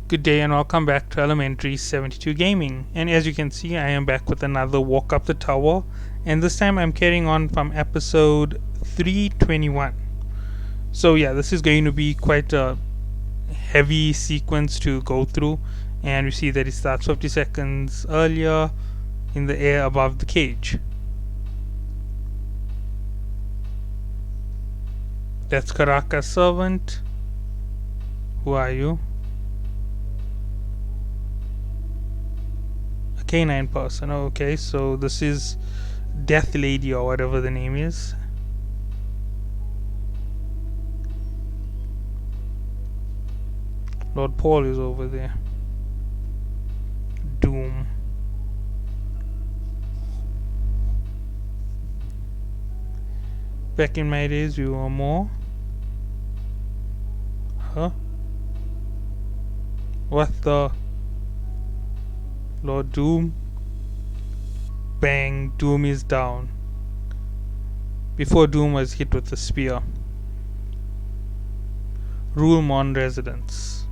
Good day and welcome back to Elementary 72 Gaming. And as you can see, I am back with another walk up the tower. And this time I'm carrying on from episode 321. So, yeah, this is going to be quite a heavy sequence to go through. And we see that it starts 50 seconds earlier in the air above the cage. That's Karaka's servant. Who are you? Canine person. Okay, so this is Death Lady or whatever the name is. Lord Paul is over there. Doom. Back in my days, we were more. Huh? What the? Lord Doom. Bang, Doom is down. Before Doom was hit with the spear. Rulmon residence.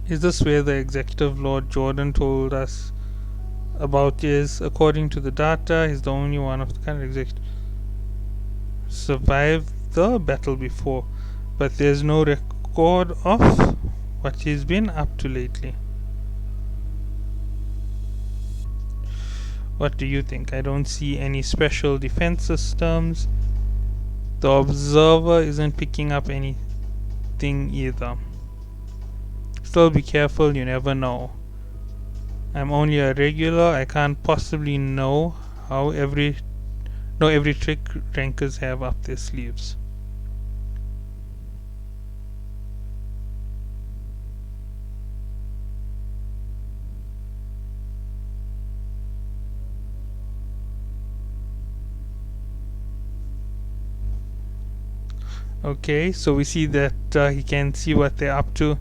Is this where the executive Lord Jordan told us about is? According to the data, he's the only one of the kind of executive survived the battle before, but there's no record of what he's been up to lately. What do you think? I don't see any special defense systems. The observer isn't picking up anything either. Still be careful, you never know. I'm only a regular, I can't possibly know every trick rankers have up their sleeves. Okay, so we see that he can see what they're up to.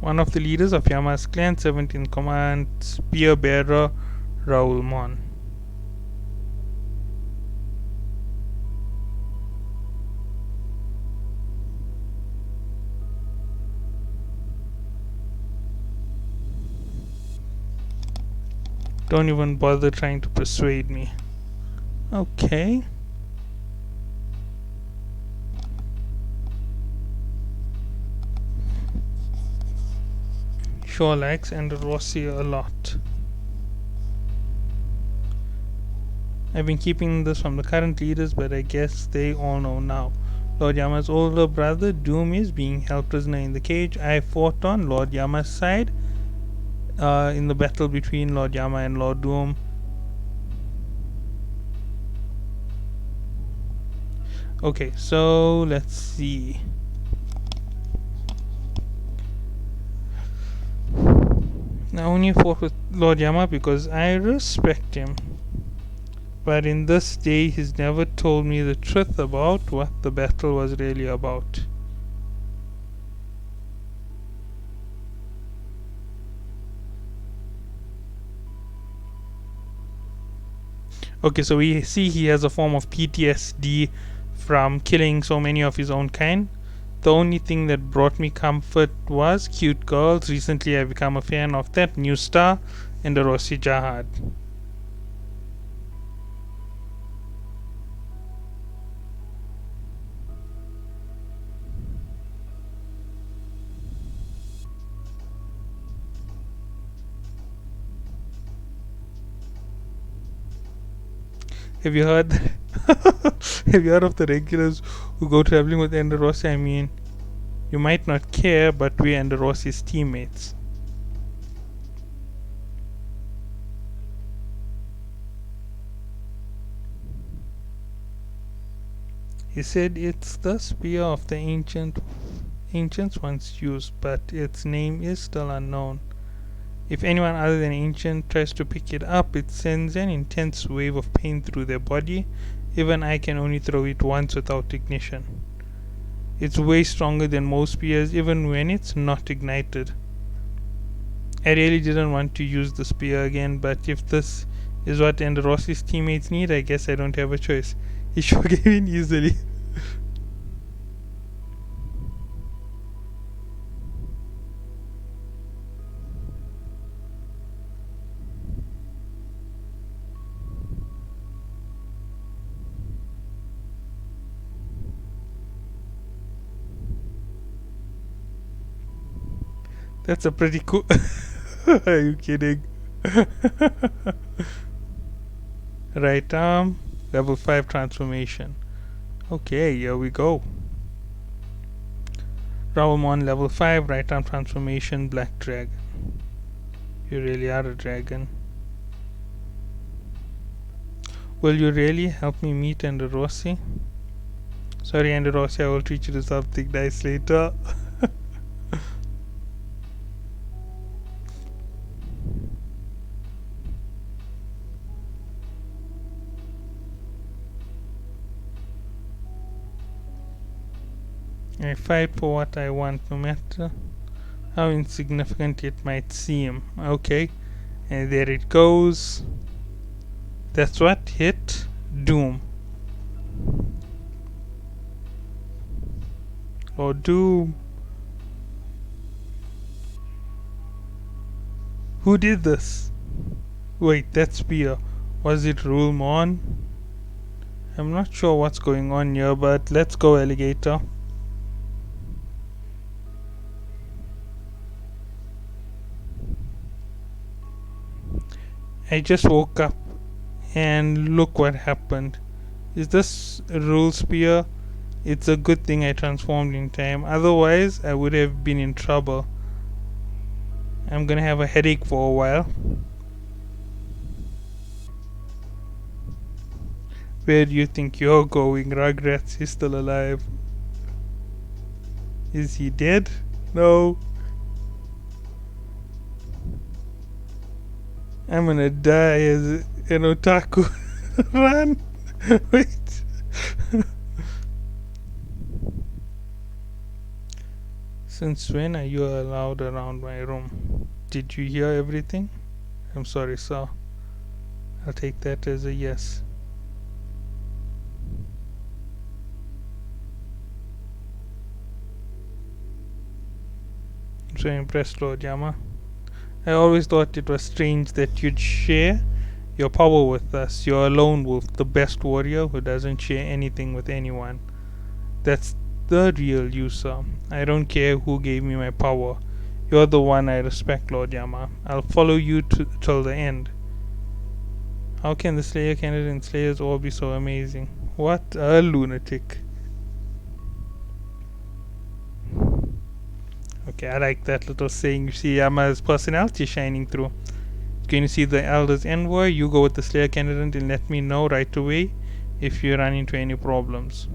One of the leaders of Yama's clan, 17th Command, Spear Bearer Raulmon. Don't even bother trying to persuade me. Okay. Sure likes Androssi a lot. I've been keeping this from the current leaders, but I guess they all know now. Lord Yama's older brother, Doom, is being held prisoner in the cage I fought on Lord Yama's side in the battle between Lord Yama and Lord Doom. Okay, so let's see. I only fought with Lord Yama because I respect him. But in this day, he's never told me the truth about what the battle was really about. Okay, so we see he has a form of PTSD from killing so many of his own kind. The only thing that brought me comfort was cute girls. Recently I've become a fan of that new star and the Rossi Jahad. Have you heard have you heard of the regulars who go traveling with Ender Rossi? I mean, you might not care, but we're Ender Rossi's teammates. He said it's the spear of the ancient Ancients once used, but its name is still unknown. If anyone other than Ancient tries to pick it up, it sends an intense wave of pain through their body. Even I can only throw it once without ignition. It's way stronger than most spears, even when it's not ignited. I really didn't want to use the spear again, but if this is what Enderos's teammates need, I guess I don't have a choice. He sure gave in easily. That's a pretty cool. Are you kidding? Right arm, level 5 transformation. Okay, here we go. Rawalmon level 5, right arm transformation, black dragon. You really are a dragon. Will you really help me meet Enderosi? Sorry, Enderosi, I will treat you to something nice later. I fight for what I want, no matter how insignificant it might seem. Okay, and there it goes. That's what hit Doom. Oh, Doom. Who did this? Wait, that spear. Was it Rulmon? I'm not sure what's going on here, but let's go, alligator. I just woke up and look what happened. Is this a rule spear? It's a good thing I transformed in time, otherwise I would have been in trouble. I'm gonna have a headache for a while. Where do you think you're going? Rugrats is still alive. Is he dead? No. I'm gonna die as an otaku. Run! Wait. Since when are you allowed around my room? Did you hear everything? I'm sorry, sir. I'll take that as a yes. I'm so impressed, Lord Yama. I always thought it was strange that you'd share your power with us. You're a lone wolf, the best warrior who doesn't share anything with anyone. That's the real you, sir. I don't care who gave me my power. You're the one I respect, Lord Yama. I'll follow you till the end. How can the Slayer candidate and Slayers all be so amazing? What a lunatic. Okay, I like that little saying. You see Yama's personality shining through. Going to see the Elder's Envoy. You go with the Slayer candidate and let me know right away if you run into any problems.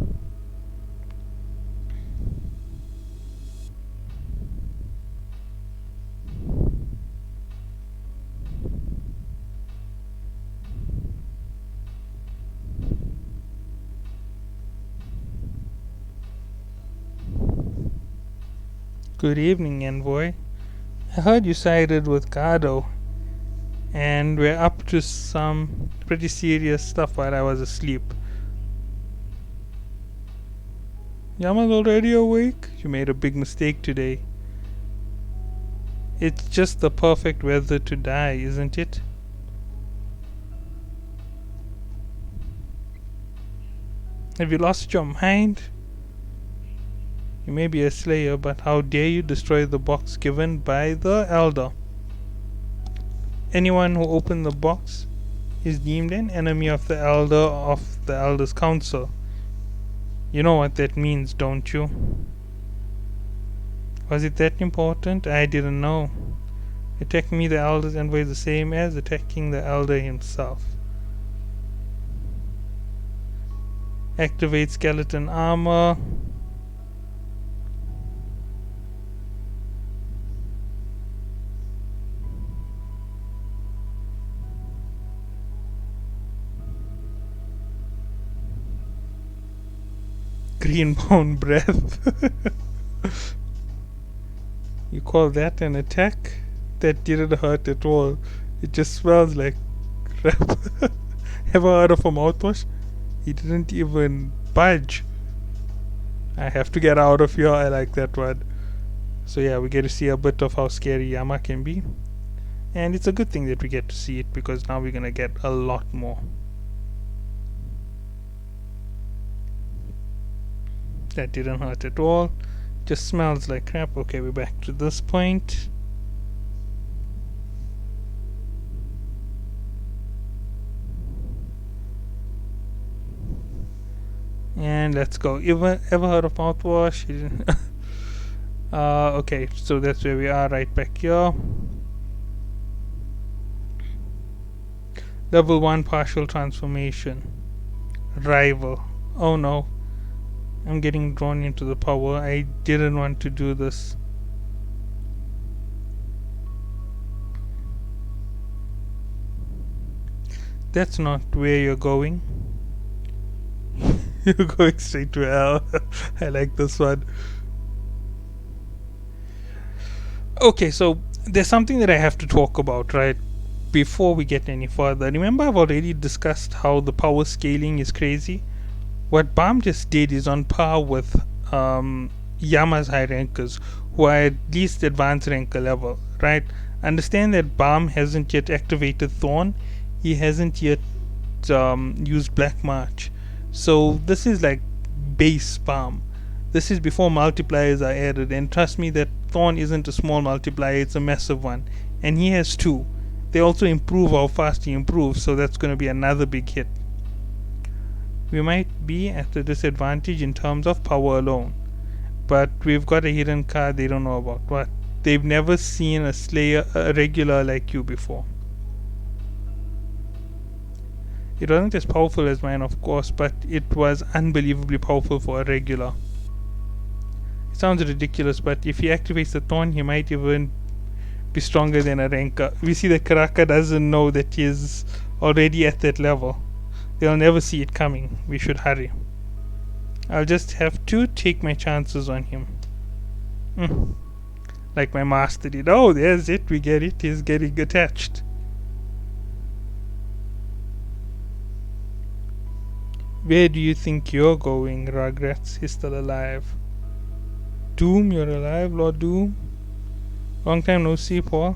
Good evening, Envoy. I heard you sided with Gado, and we're up to some pretty serious stuff while I was asleep. Yama's already awake? You made a big mistake today. It's just the perfect weather to die, isn't it? Have you lost your mind? You may be a slayer, but how dare you destroy the box given by the Elder? Anyone who opened the box is deemed an enemy of the Elder's council. You know what that means, don't you? Was it that important? I didn't know. Attacking me, the Elder's Envoy, is the same as attacking the Elder himself. Activate skeleton armor. green-bound breath. You call that an attack? That didn't hurt at all. It just smells like crap. Ever heard of a mouthwash? He didn't even budge. I have to get out of here. I like that one. So yeah, we get to see a bit of how scary Yama can be. And it's a good thing that we get to see it, because now we're gonna get a lot more. That didn't hurt at all. Just smells like crap. Okay, we're back to this point. And let's go. Ever heard of mouthwash? Okay, so that's where we are, right back here. Level 1 partial transformation. Rival. Oh no. I'm getting drawn into the power. I didn't want to do this. That's not where you're going. You're going straight to hell. I like this one. Okay, so there's something that I have to talk about, right? Before we get any further. Remember, I've already discussed how the power scaling is crazy? What Balm just did is on par with Yama's high rankers, who are at least advanced ranker level, right? Understand that Balm hasn't yet activated Thorn. He hasn't yet used Black March. So this is like base Balm. This is before multipliers are added, and trust me that Thorn isn't a small multiplier, it's a massive one. And he has two. They also improve how fast he improves, so that's going to be another big hit. We might be at a disadvantage in terms of power alone, but we've got a hidden card they don't know about. What? They've never seen a regular like you before. It wasn't as powerful as mine, of course, but it was unbelievably powerful for a regular. It sounds ridiculous, but if he activates the Thorn, he might even be stronger than a ranker. We see that Karaka doesn't know that he is already at that level. They'll never see it coming. We should hurry. I'll just have to take my chances on him. Like my master did. Oh, there's it. We get it. He's getting attached. Where do you think you're going, Rugrats? He's still alive. Doom, you're alive, Lord Doom? Long time no see, Paul.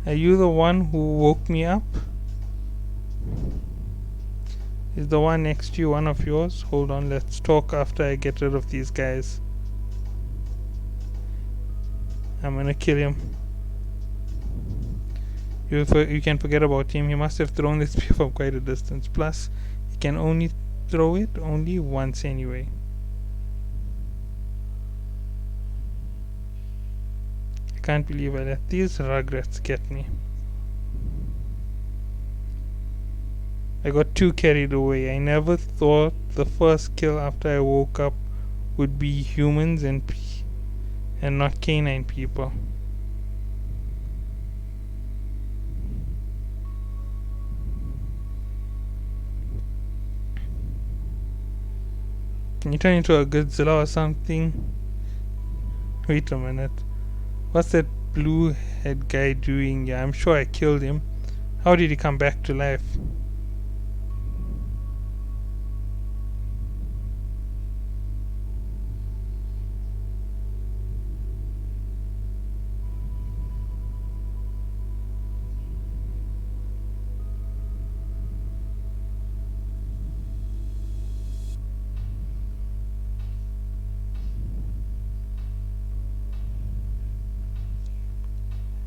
Are you the one who woke me up? Is the one next to you one of yours? Hold on, let's talk after I get rid of these guys. I'm gonna kill him. You can forget about him. He must have thrown this spear from quite a distance. Plus, he can only throw it only once anyway. I can't believe I let these Rugrats get me. I got too carried away. I never thought the first kill after I woke up would be humans and not canine people. Can you turn into a Godzilla or something? Wait a minute. What's that blue head guy doing? Yeah, I'm sure I killed him. How did he come back to life?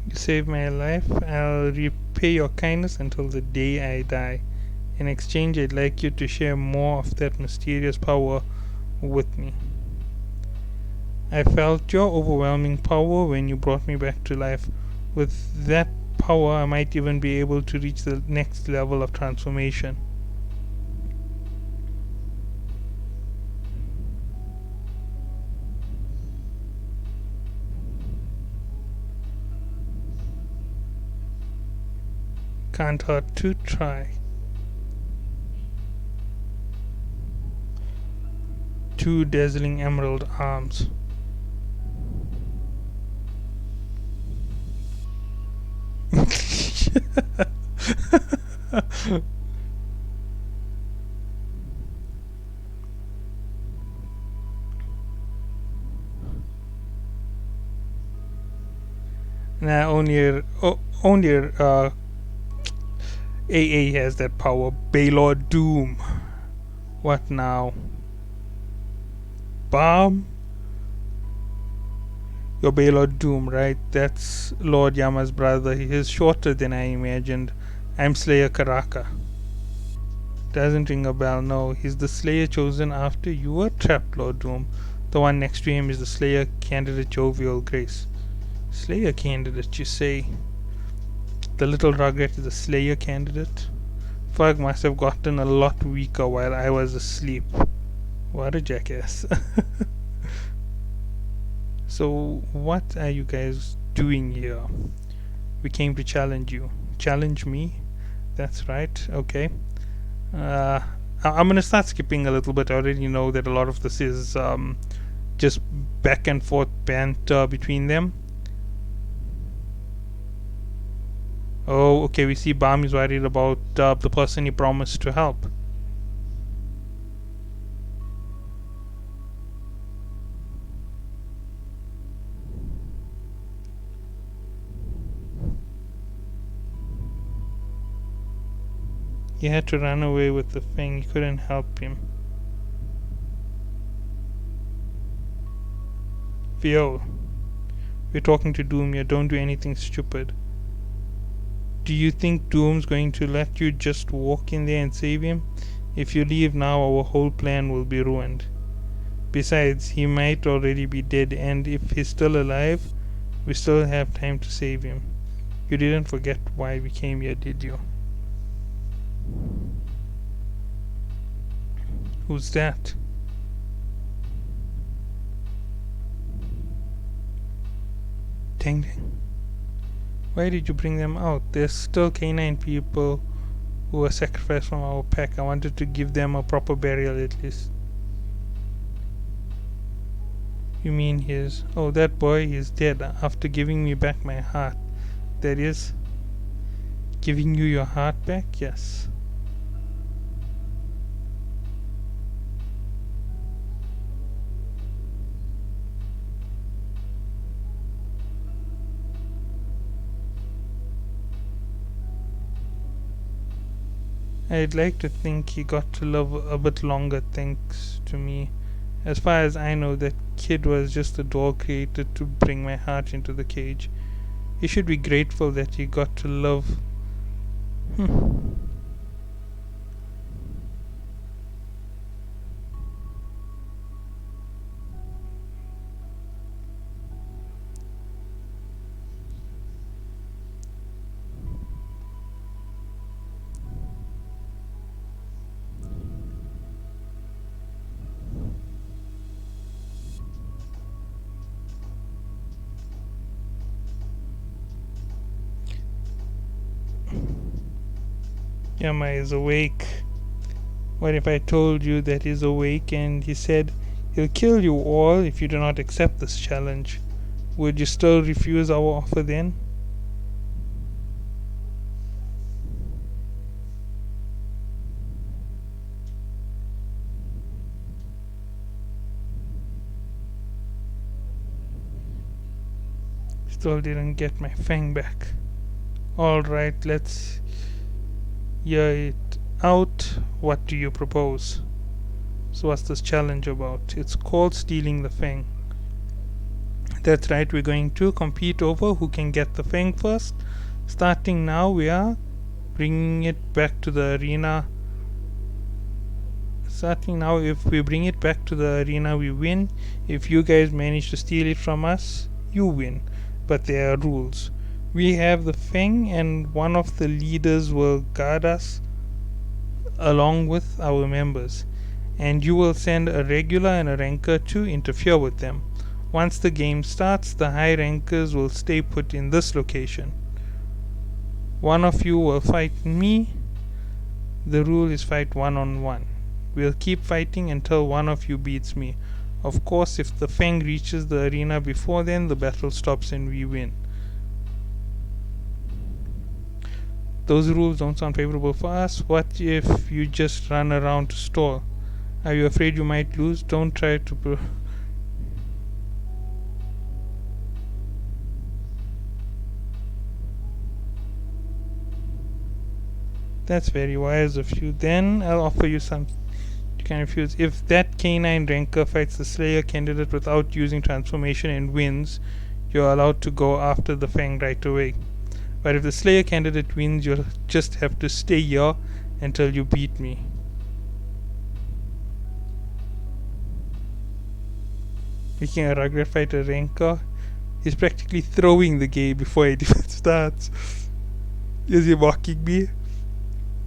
You saved my life. I'll repay your kindness until the day I die. In exchange, I'd like you to share more of that mysterious power with me. I felt your overwhelming power when you brought me back to life. With that power, I might even be able to reach the next level of transformation. Can't hurt to try. 2 dazzling emerald arms. Nah, only AA has that power. Baylor Doom. What now? Bomb? Your Baylor Doom, right? That's Lord Yama's brother. He is shorter than I imagined. I'm Slayer Karaka. Doesn't ring a bell, no. He's the Slayer chosen after you were trapped, Lord Doom. The one next to him is the Slayer candidate Jovial Grace. Slayer candidate, you say? The little Rugrat is a Slayer candidate? Fug must have gotten a lot weaker while I was asleep. What a jackass. So, what are you guys doing here? We came to challenge you. Challenge me? That's right, okay. I'm gonna start skipping a little bit. I already know that a lot of this is just back and forth banter between them. Oh, okay, we see Bam is worried about the person he promised to help. He had to run away with the thing. He couldn't help him. Theo, we're talking to Doom here. Don't do anything stupid. Do you think Doom's going to let you just walk in there and save him? If you leave now, our whole plan will be ruined. Besides, he might already be dead, and if he's still alive, we still have time to save him. You didn't forget why we came here, did you? Who's that? Dang dang. Why did you bring them out? There's still canine people who were sacrificed from our pack. I wanted to give them a proper burial at least. You mean his... Oh, that boy is dead after giving me back my heart. That is... Giving you your heart back? Yes. I'd like to think he got to live a bit longer thanks to me. As far as I know, that kid was just a doll created to bring my heart into the cage. He should be grateful that he got to live. Yama is awake. What if I told you that he's awake and he said he'll kill you all if you do not accept this challenge? Would you still refuse our offer then? Still didn't get my fang back. Alright, let's hear it out. What do you propose? So what's this challenge about? It's called stealing the fang. That's right, we're going to compete over who can get the fang first. Starting now, we are bringing it back to the arena. Starting now, if we bring it back to the arena, we win. If you guys manage to steal it from us, you win. But there are rules. We have the fang, and one of the leaders will guard us along with our members, and you will send a regular and a ranker to interfere with them. Once the game starts, the high rankers will stay put in this location. One of you will fight me. The rule is fight one on one. We'll keep fighting until one of you beats me. Of course, if the Fang reaches the arena before then, the battle stops and we win. Those rules don't sound favorable for us. What if you just run around to stall? Are you afraid you might lose? Don't try to... That's very wise of you. Then I'll offer you some. You can refuse. If that canine ranker fights the Slayer candidate without using transformation and wins, you're allowed to go after the Fang right away. But if the Slayer candidate wins, you'll just have to stay here until you beat me. Making a Rugrat fight a ranker, he's practically throwing the game before it even starts. Is he mocking me?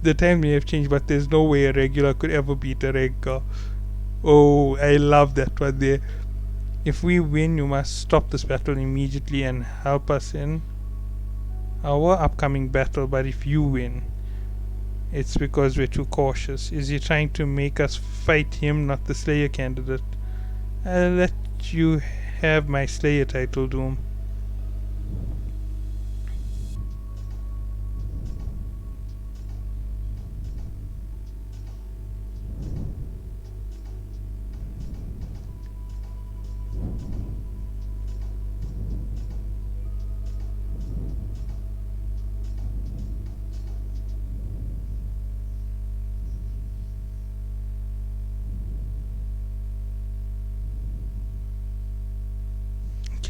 The time may have changed, but there's no way a regular could ever beat a ranker. Oh, I love that one there. If we win, you must stop this battle immediately and help us in our upcoming battle. But if you win, it's because we're too cautious. Is he trying to make us fight him, not the Slayer candidate? I'll let you have my Slayer title, Doom.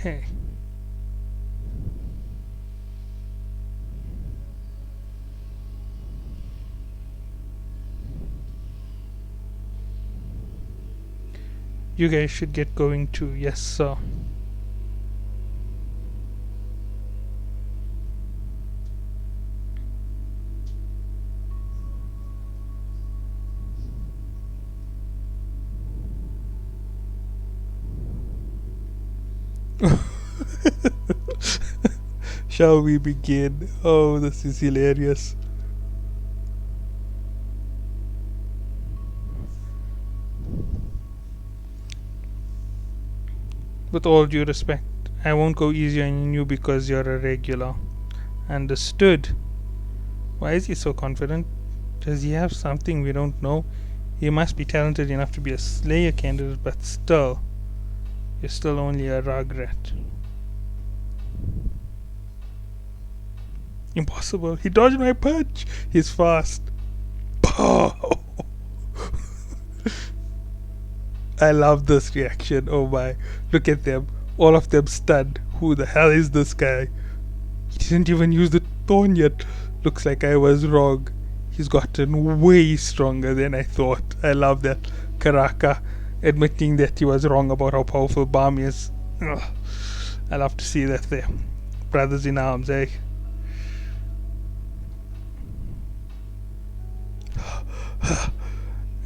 Okay. You guys should get going too. Yes, sir. Shall we begin? Oh, this is hilarious. With all due respect, I won't go easy on you because you're a regular. Understood. Why is he so confident? Does he have something we don't know? He must be talented enough to be a Slayer candidate, but still, you're still only a Rugrat. Impossible. He dodged my punch. He's fast. Pow! I love this reaction. Oh my. Look at them. All of them stunned. Who the hell is this guy? He didn't even use the thorn yet. Looks like I was wrong. He's gotten way stronger than I thought. I love that. Karaka admitting that he was wrong about how powerful Balm is. Ugh. I love to see that there. Brothers in arms, eh?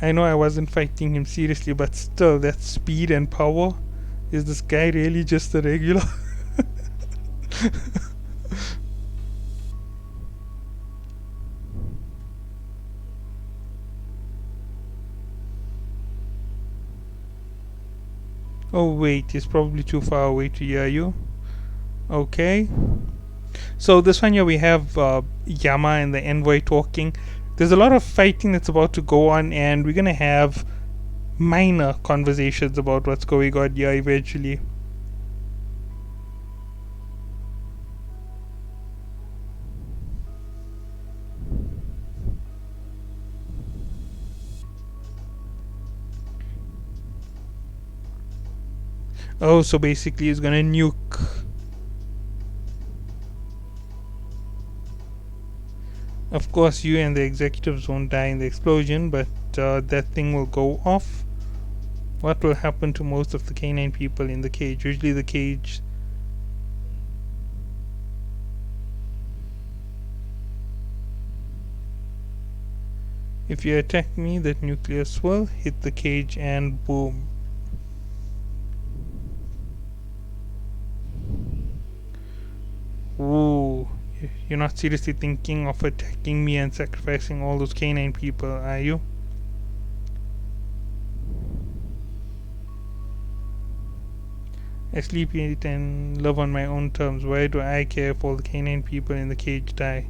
I know I wasn't fighting him seriously, but still, that speed and power. Is this guy really just a regular? Oh wait, he's probably too far away to hear you. Okay. So this one here we have Yama and the envoy talking. There's a lot of fighting that's about to go on, and we're gonna have minor conversations about what's going on here eventually. Oh, so basically he's gonna nuke. Of course, you and the executives won't die in the explosion, but that thing will go off. What will happen to most of the canine people in the cage? Usually the cage... If you attack me, that nucleus will hit the cage and boom. Ooh. You're not seriously thinking of attacking me and sacrificing all those canine people, are you? I sleep, eat, and live on my own terms. Why do I care if all the canine people in the cage die?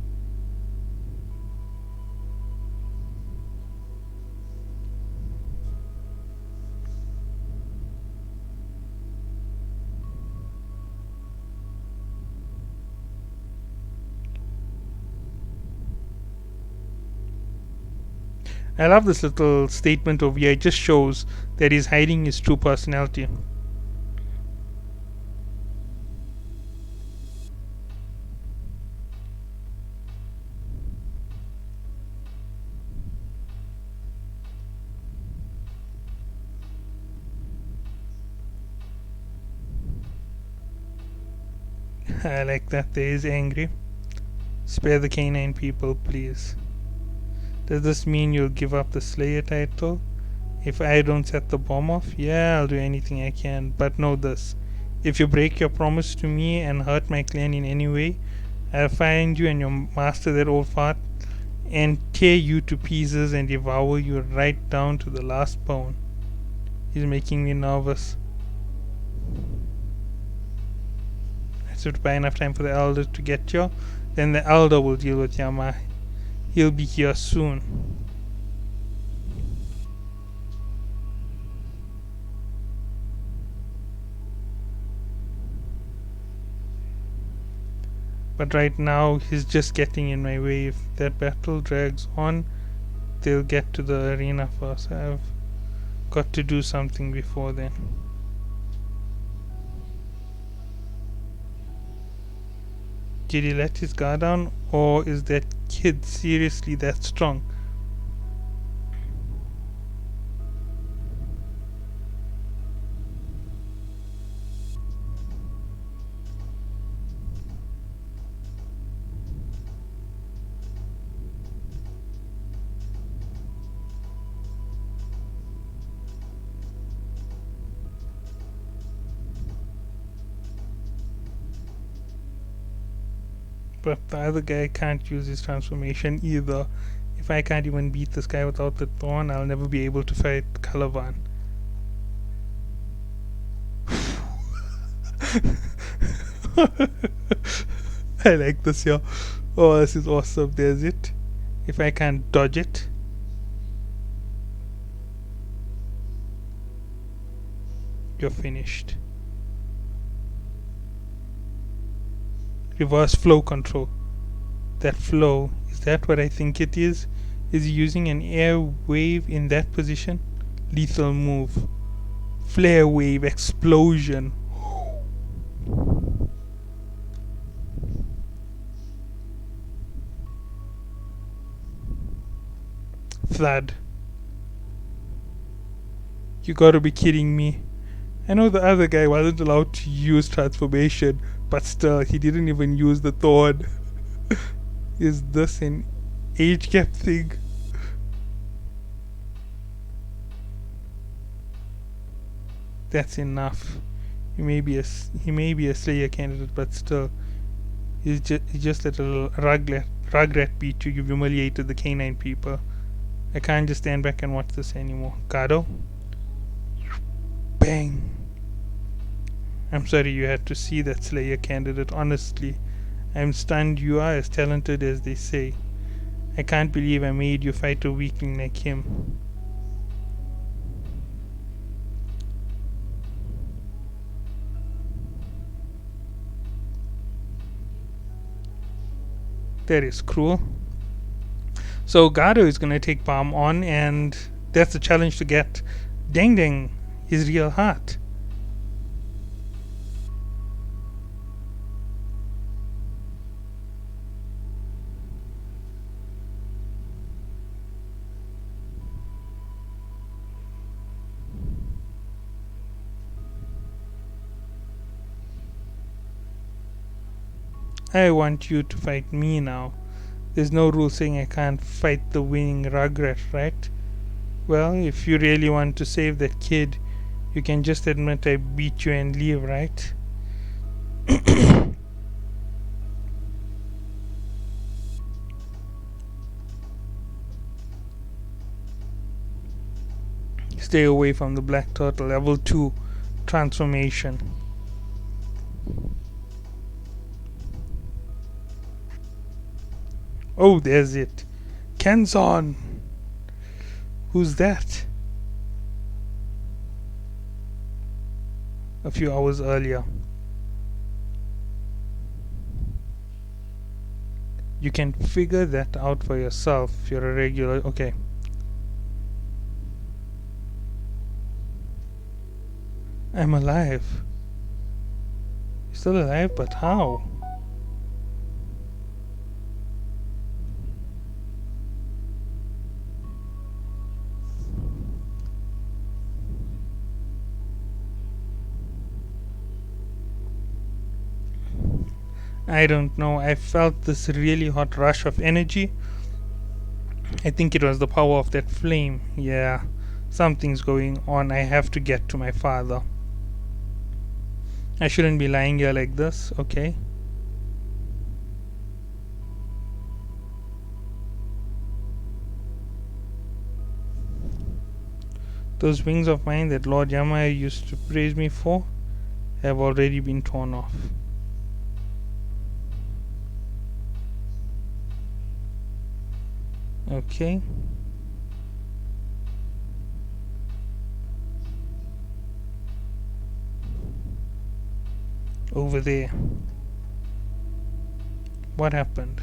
I love this little statement over here. It just shows that he's hiding his true personality. I like that. There is angry. Spare the canine people, please. Does this mean you'll give up the Slayer title? If I don't set the bomb off, yeah, I'll do anything I can. But know this. If you break your promise to me and hurt my clan in any way, I'll find you and your master, that old fart, and tear you to pieces and devour you right down to the last bone. He's making me nervous. I have to buy enough time for the elder to get you. Then the elder will deal with Yama. He'll be here soon. But right now, he's just getting in my way. If that battle drags on, they'll get to the arena first. I've got to do something before then. Did he let his guard down, or is that kid seriously that strong? But the other guy can't use his transformation either. If I can't even beat this guy without the thorn, I'll never be able to fight Calavan. I like this here. Oh, this is awesome. There's it. If I can't dodge it. You're finished. Reverse flow control. That flow, is that what I think it is? Is he using an air wave in that position? Lethal move. Flare wave explosion. Thud. You gotta be kidding me. I know the other guy wasn't allowed to use transformation, but still, he didn't even use the thorn. Is this an age gap thing? That's enough. He may be a Slayer candidate, but still, he's just let a little rugrat beat you. You've humiliated the canine people. I can't just stand back and watch this anymore. Gado. Bang. I'm sorry you had to see that Slayer candidate. Honestly, I'm stunned you are as talented as they say. I can't believe I made you fight a weakling like him. That is cruel. So Gado is gonna take Palm on, and that's the challenge to get Deng Deng his real heart. I want you to fight me now. There's no rule saying I can't fight the winning Rugrat, right? Well, if you really want to save that kid, you can just admit I beat you and leave, right? Stay away from the black turtle. Level 2 transformation. Oh, there's it. Kenzon! Who's that? A few hours earlier. You can figure that out for yourself if you're a regular. Okay. I'm alive. You're still alive, but how? I don't know. I felt this really hot rush of energy. I think it was the power of that flame. Yeah. Something's going on. I have to get to my father. I shouldn't be lying here like this, okay? Those wings of mine that Lord Yamaya used to praise me for have already been torn off. Okay. Over there. What happened?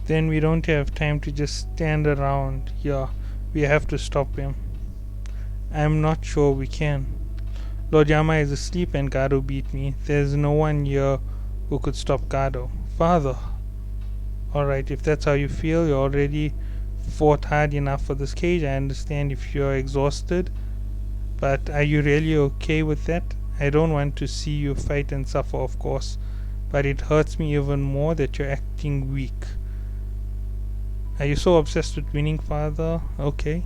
Then we don't have time to just stand around here. We have to stop him. I'm not sure we can. Lord Yama is asleep and Gado beat me. There's no one here who could stop Gado. Father. Alright, if that's how you feel, you already fought hard enough for this cage. I understand if you're exhausted. But are you really okay with that? I don't want to see you fight and suffer, of course. But it hurts me even more that you're acting weak. Are you so obsessed with winning, father? Okay.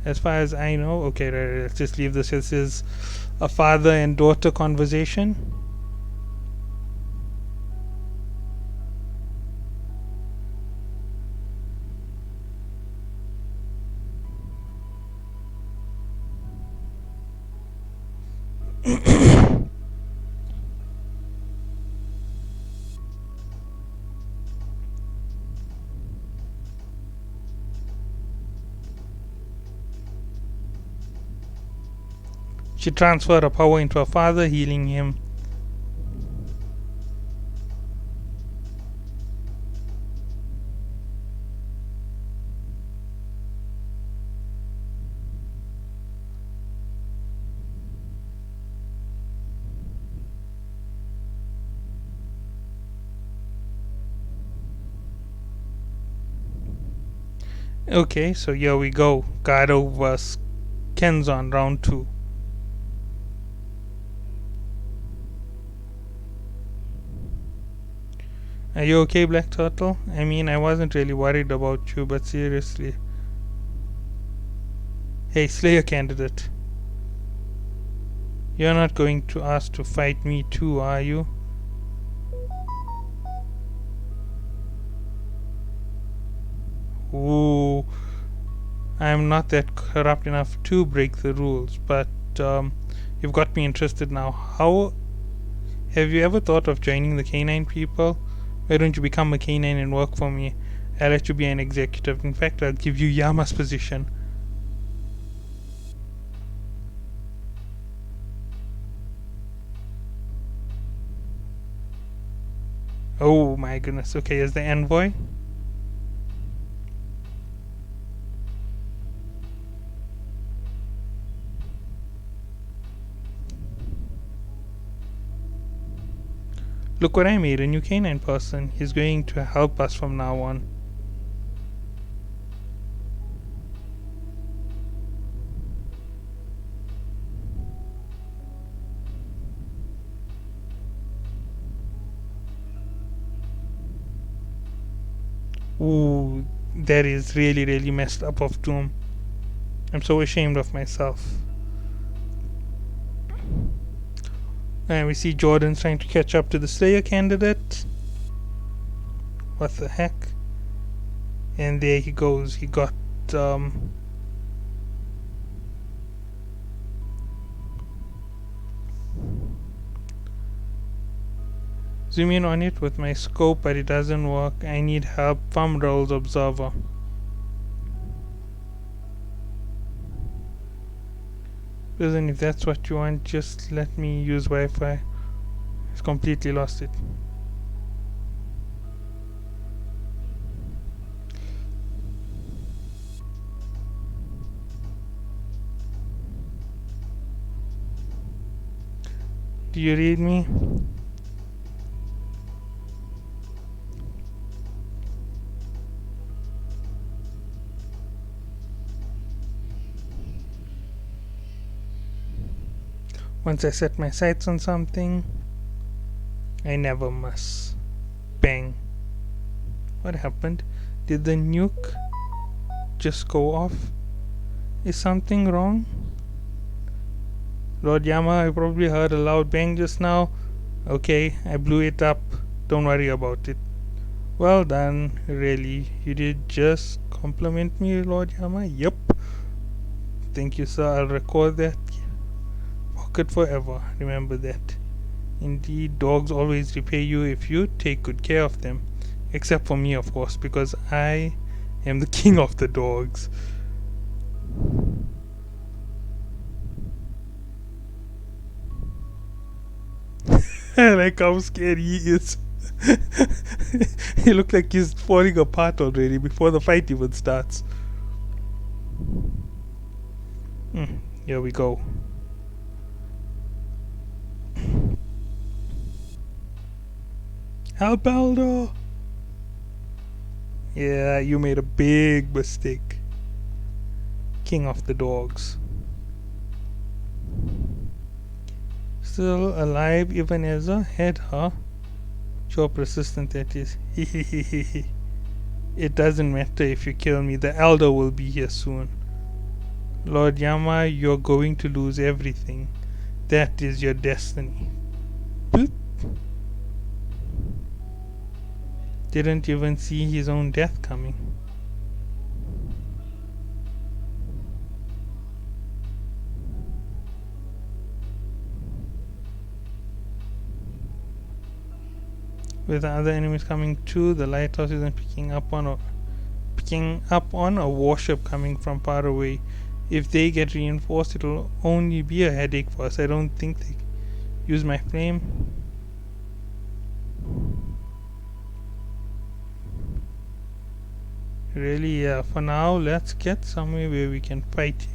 As far as I know, okay, right, let's just leave this. This is a father and daughter conversation. She transferred her power into her father, healing him. Okay, so here we go. Gado vs. Kenzon, round 2. Are you okay, Black Turtle? I mean, I wasn't really worried about you, but seriously. Hey, Slayer candidate. You're not going to ask to fight me too, are you? Ooh. I'm not that corrupt enough to break the rules, but you've got me interested now. How have you ever thought of joining the Canine people? Why don't you become a canine and work for me? I'll let you be an executive. In fact, I'll give you Yama's position. Oh my goodness. Okay, as the envoy. Look what I made, a new canine person. He's going to help us from now on. Ooh, that is really, really messed up of Doom. I'm so ashamed of myself. And we see Jordan's trying to catch up to the Slayer candidate. What the heck? And there he goes. He got Zoom in on it with my scope, but it doesn't work. I need help from Roll's observer. Listen, if that's what you want, just let me use Wi-Fi. I've completely lost it. Do you read me? Once I set my sights on something, I never miss. Bang. What happened? Did the nuke just go off? Is something wrong? Lord Yama, I probably heard a loud bang just now. Okay, I blew it up. Don't worry about it. Well done, really. You did just compliment me, Lord Yama? Yep. Thank you, sir. I'll record that. Pocket forever. Remember that. Indeed, dogs always repay you if you take good care of them. Except for me, of course, because I am the king of the dogs. I like how scared he is. He looks like he's falling apart already before the fight even starts. Here we go. Help, Aldo! Yeah, you made a big mistake. King of the dogs. Still alive even as a head, huh? Show how persistent that is. It doesn't matter if you kill me, the elder will be here soon. Lord Yama, you're going to lose everything. That is your destiny. Boop. Didn't even see his own death coming. With the other enemies coming too, the lighthouse isn't picking up on a warship coming from far away. If they get reinforced, it'll only be a headache for us. I don't think they use my flame. Really, yeah. For now, let's get somewhere where we can fight him.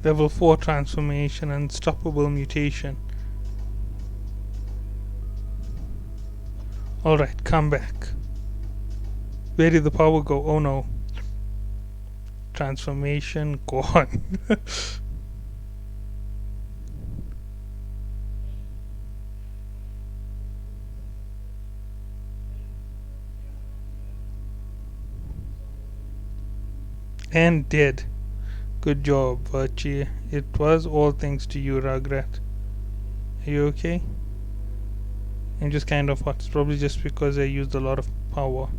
Level 4 transformation, unstoppable mutation. Alright, come back. Where did the power go? Oh no. Transformation gone. And dead. Good job, Virchie. It was all thanks to you, Ragrat. Are you okay? I'm just kind of hot. It's probably just because I used a lot of power.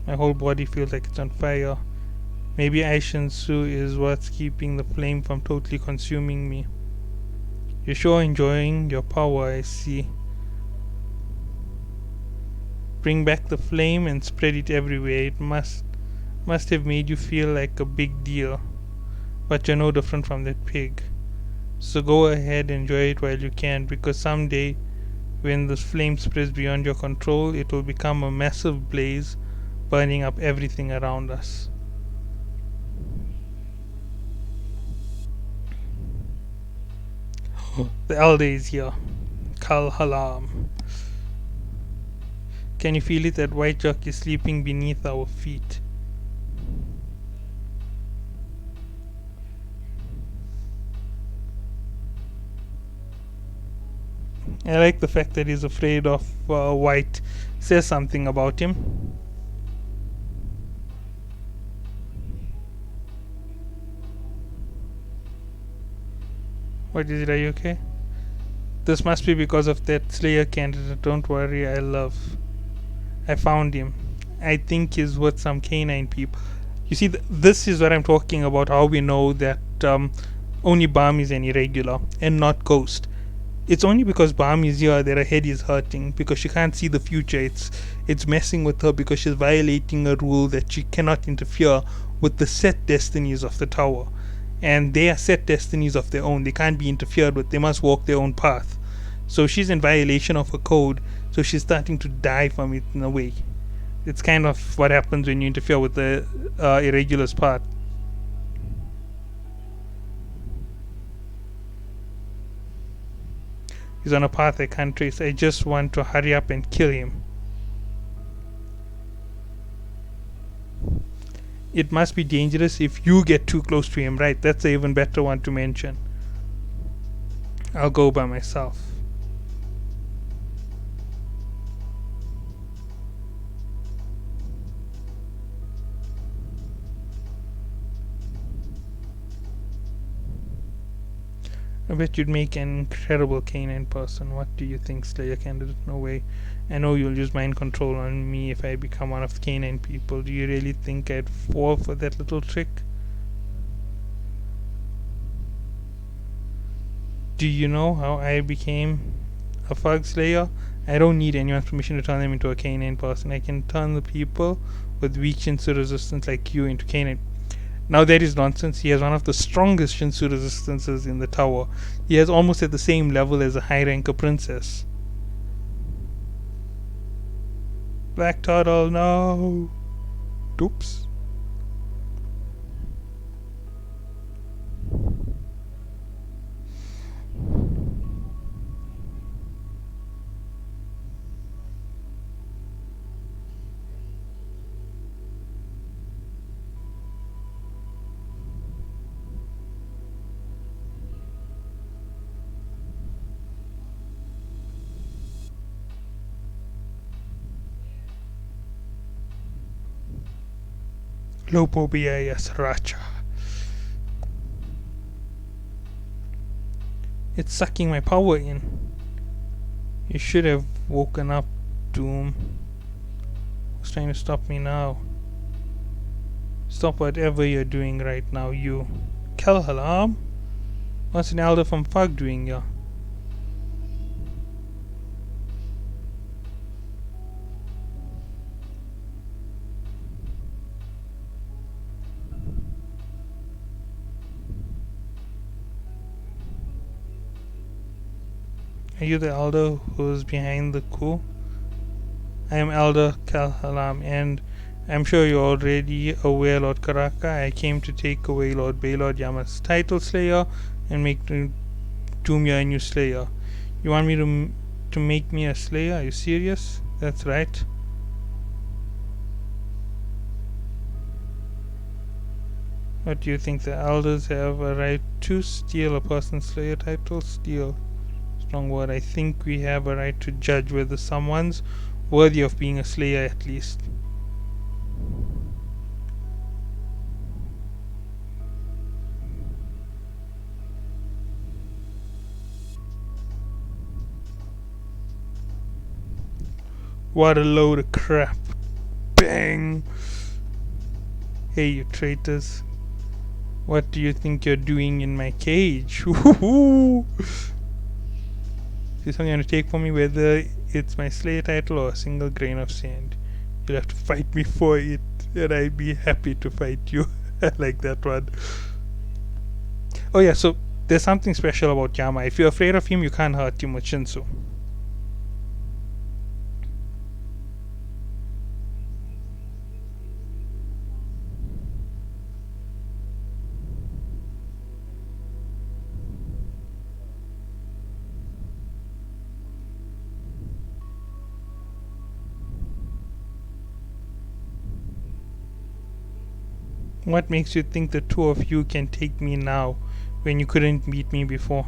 My whole body feels like it's on fire. Maybe Aishinsu is what's keeping the flame from totally consuming me. You're sure enjoying your power, I see. Bring back the flame and spread it everywhere. It must have made you feel like a big deal. But you're no different from that pig. So go ahead and enjoy it while you can, because someday, when the flame spreads beyond your control, it will become a massive blaze, burning up everything around us. The Elder is here. Kal Halam. Can you feel it? That white jock is sleeping beneath our feet. I like the fact that he's afraid of white. Says something about him. What is it? Are you okay? This must be because of that Slayer candidate. Don't worry, I love. I found him. I think he's with some canine people. You see, this is what I'm talking about. How we know that only Balm is an irregular and not Ghost. It's only because Balm is here that her head is hurting because she can't see the future. It's messing with her because she's violating a rule that she cannot interfere with the set destinies of the tower. And they are set destinies of their own. They can't be interfered with. They must walk their own path. So she's in violation of her code. So she's starting to die from it in a way. It's kind of what happens when you interfere with the irregular's path. He's on a path I can't trace. I just want to hurry up and kill him. It must be dangerous if you get too close to him, right? That's an even better one to mention. I'll go by myself. I bet you'd make an incredible canine person. What do you think, Slayer candidate? No way. I know you'll use mind control on me if I become one of the canine people. Do you really think I'd fall for that little trick? Do you know how I became a Fug Slayer? I don't need anyone's permission to turn them into a canine person. I can turn the people with weak Shinsu resistance like you into canine. Now that is nonsense. He has one of the strongest Shinsu resistances in the tower. He has almost at the same level as a high ranker princess. Black Turtle, no. Oops. Lopo BIS Racha. It's sucking my power in. You should have woken up, Doom. Who's trying to stop me now? Stop whatever you're doing right now, you. Kelhalam? What's an elder from Fug doing here? Are you the elder who's behind the coup? I am Elder Kelhalam, and I'm sure you're already aware, Lord Karaka. I came to take away Lord Baylord Yama's title Slayer and make Doom your new Slayer. You want me to make me a Slayer? Are you serious? That's right. What do you think? The elders have a right to steal a person's Slayer title? Steal. Strong word. I think we have a right to judge whether someone's worthy of being a Slayer at least. What a load of crap. Bang! Hey, you traitors. What do you think you're doing in my cage? Is something you're gonna take from me, whether it's my Slayer title or a single grain of sand? You'll have to fight me for it, and I'd be happy to fight you. I like that one. Oh yeah, so there's something special about Yama. If you're afraid of him, you can't hurt him with Shinsu. What makes you think the two of you can take me now when you couldn't beat me before?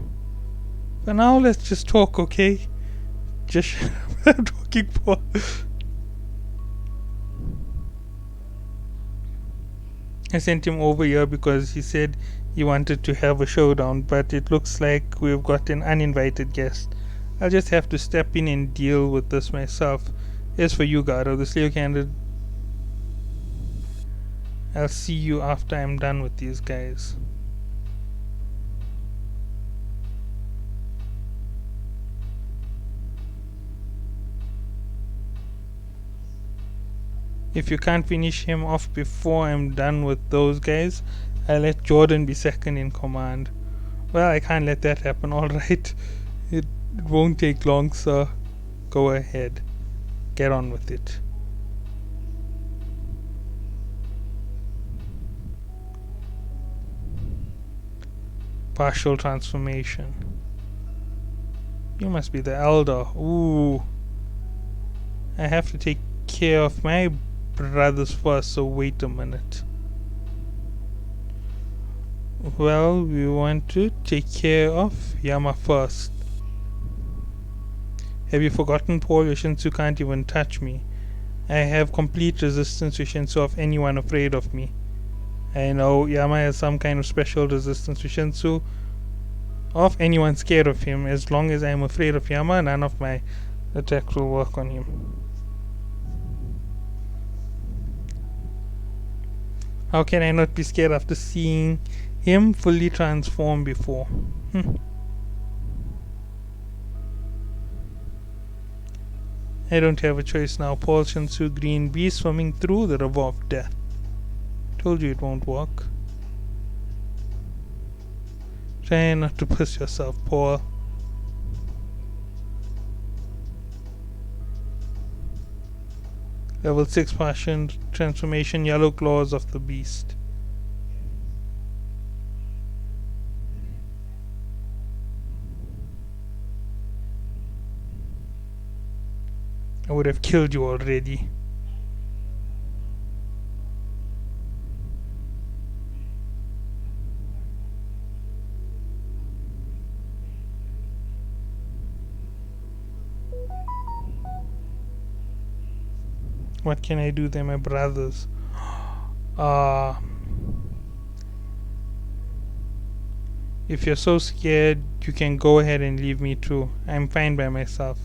For now, let's just talk, okay? Just I'm talking for. I sent him over here because he said He wanted to have a showdown, but it looks like we've got an uninvited guest. I'll just have to step in and deal with this myself. As for you, Garo, the slave candidate, I'll see you after I'm done with these guys. If you can't finish him off before I'm done with those guys, I'll let Jordan be second in command. Well, I can't let that happen, alright. It won't take long, sir. Go ahead. Get on with it. Partial transformation. You must be the elder. Ooh. I have to take care of my brothers first, so wait a minute. Well, we want to take care of Yama first. Have you forgotten, Paul? Your Shinsu can't even touch me. I have complete resistance to Shinsu of anyone afraid of me. I know Yama has some kind of special resistance to Shinsu of anyone scared of him. As long as I am afraid of Yama, none of my attacks will work on him. How can I not be scared after seeing him fully transform before? I don't have a choice now. Paul Shinsu Green Bee swimming through the river of death. Told you it won't work. Try not to push yourself, Paul. Level 6 Partial Transformation, Yellow Claws of the Beast. I would have killed you already. What can I do? They're my brothers. If you're so scared, you can go ahead and leave me too. I'm fine by myself.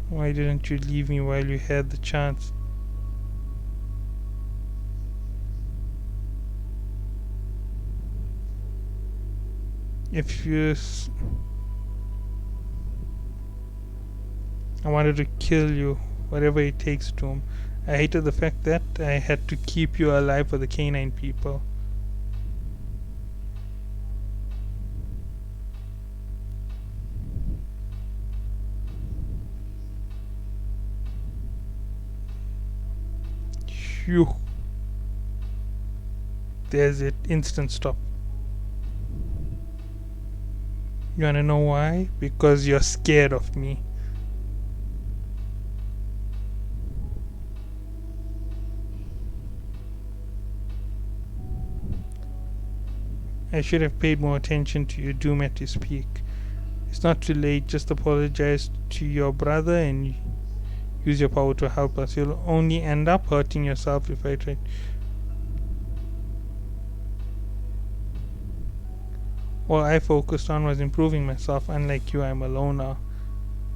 Why didn't you leave me while you had the chance? If you... I wanted to kill you, whatever it takes to him. I hated the fact that I had to keep you alive for the canine people. Phew. There's it. Instant stop. You wanna know why? Because you're scared of me. I should have paid more attention to your doom at his peak. It's not too late. Just apologize to your brother and use your power to help us. You'll only end up hurting yourself if I try. All I focused on was improving myself. Unlike you, I'm a loner.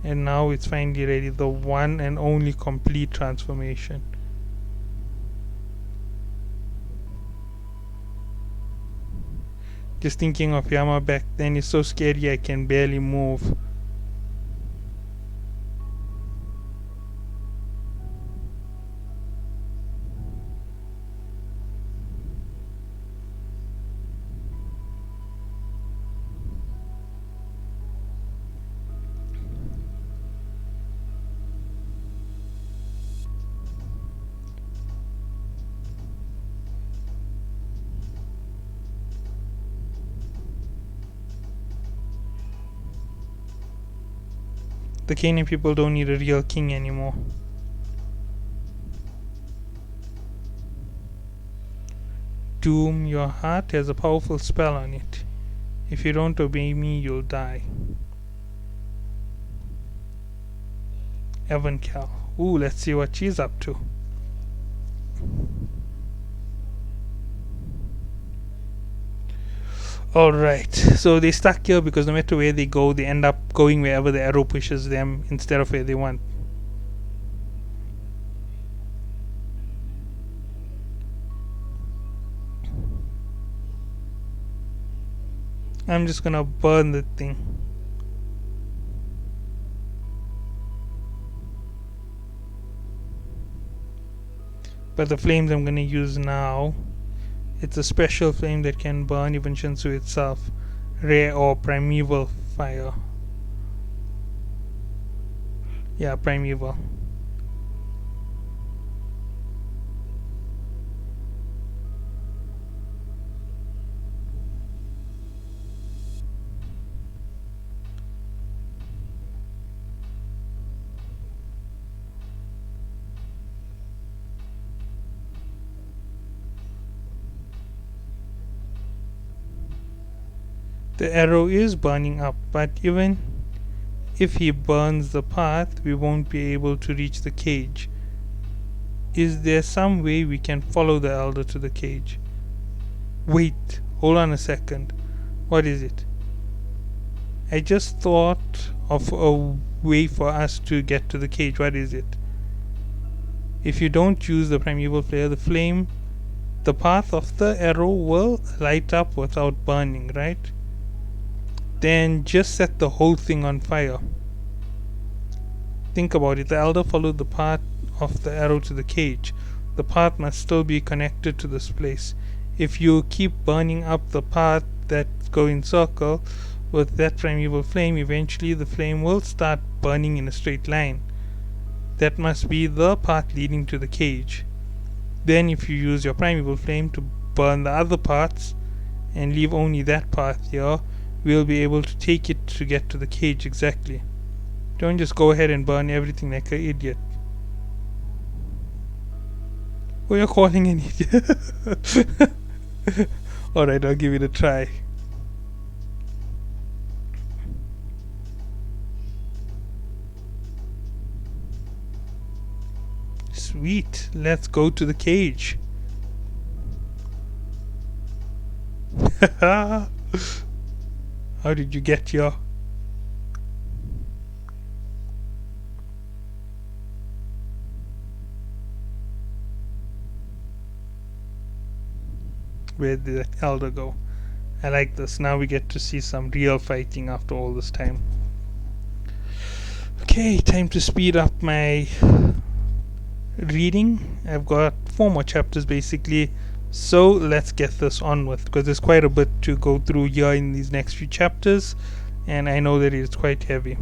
And now it's finally ready. The one and only complete transformation. Just thinking of Yama back then is so scary I can barely move. The Canaan people don't need a real king anymore. Doom, your heart has a powerful spell on it. If you don't obey me, you'll die. Evan Cal. Ooh, let's see what she's up to. Alright, so they stuck here because no matter where they go, they end up going wherever the arrow pushes them instead of where they want. I'm just gonna burn the thing. But the flames I'm gonna use now, it's a special flame that can burn even Shinsu itself. Rare or primeval fire. Yeah, primeval. The arrow is burning up, but even if he burns the path, we won't be able to reach the cage. Is there some way we can follow the elder to the cage? Wait, hold on a second. What is it? I just thought of a way for us to get to the cage. What is it? If you don't use the primeval flare, the path of the arrow will light up without burning, right? Then just set the whole thing on fire. Think about it. The elder followed the path of the arrow to the cage. The path must still be connected to this place. If you keep burning up the path that go in circle with that primeval flame, eventually the flame will start burning in a straight line. That must be the path leading to the cage. Then if you use your primeval flame to burn the other parts and leave only that path here, we'll be able to take it to get to the cage exactly. Don't just go ahead and burn everything like an idiot. Oh, you're calling an idiot. Alright, I'll give it a try. Sweet, let's go to the cage. How did you get here? Where did the elder go? I like this. Now we get to see some real fighting after all this time. Okay, time to speed up my reading. I've got 4 more chapters basically. So let's get this on with, because there's quite a bit to go through here in these next few chapters, and I know that it's quite heavy.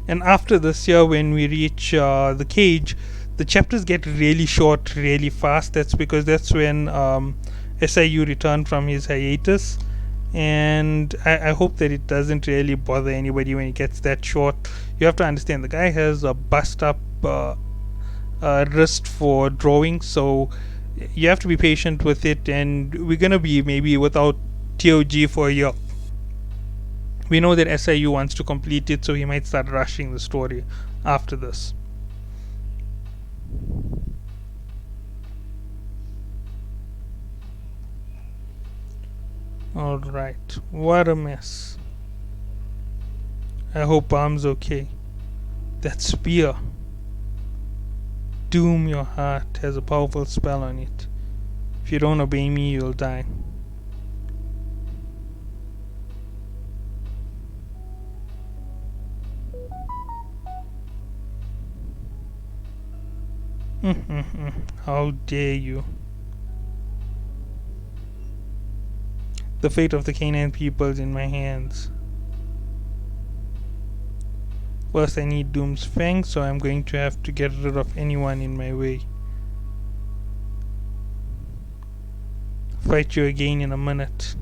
And after this here, when we reach the cage, the chapters get really short really fast. That's because that's when SIU returned from his hiatus, and I hope that it doesn't really bother anybody when it gets that short. You have to understand the guy has a bust up wrist for drawing, so you have to be patient with it, and we're gonna be maybe without TOG for a year. We know that SIU wants to complete it, so he might start rushing the story after this. Alright, what a mess. I hope Arm's okay. That spear. Doom Your Heart has a powerful spell on it. If you don't obey me, you'll die. How dare you. The fate of the Canaan people is in my hands. First I need Doom's Fang, so I'm going to have to get rid of anyone in my way. Fight you again in a minute.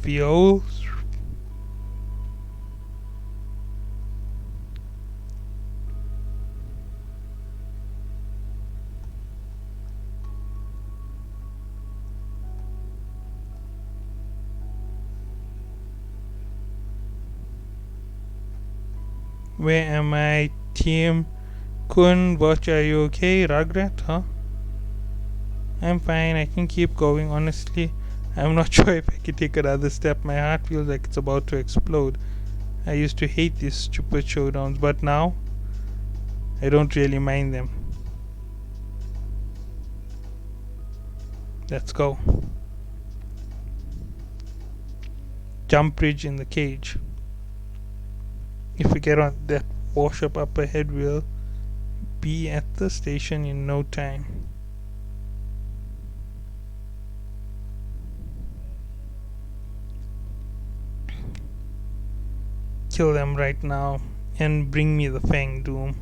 Feel. Where am I? Team Kun, watch, are you okay? Rugrat, huh? I'm fine, I can keep going, honestly. I'm not sure if I can take another step. My heart feels like it's about to explode. I used to hate these stupid showdowns, but now I don't really mind them. Let's go. Jump bridge in the cage. If we get on that warship up ahead, we'll be at the station in no time. Kill them right now and bring me the Fang Doom.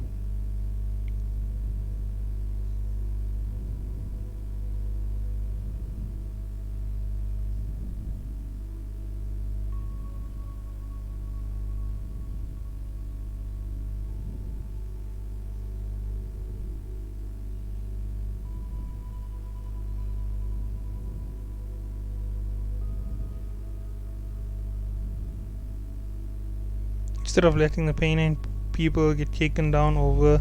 Instead of letting the pain and people get taken down over,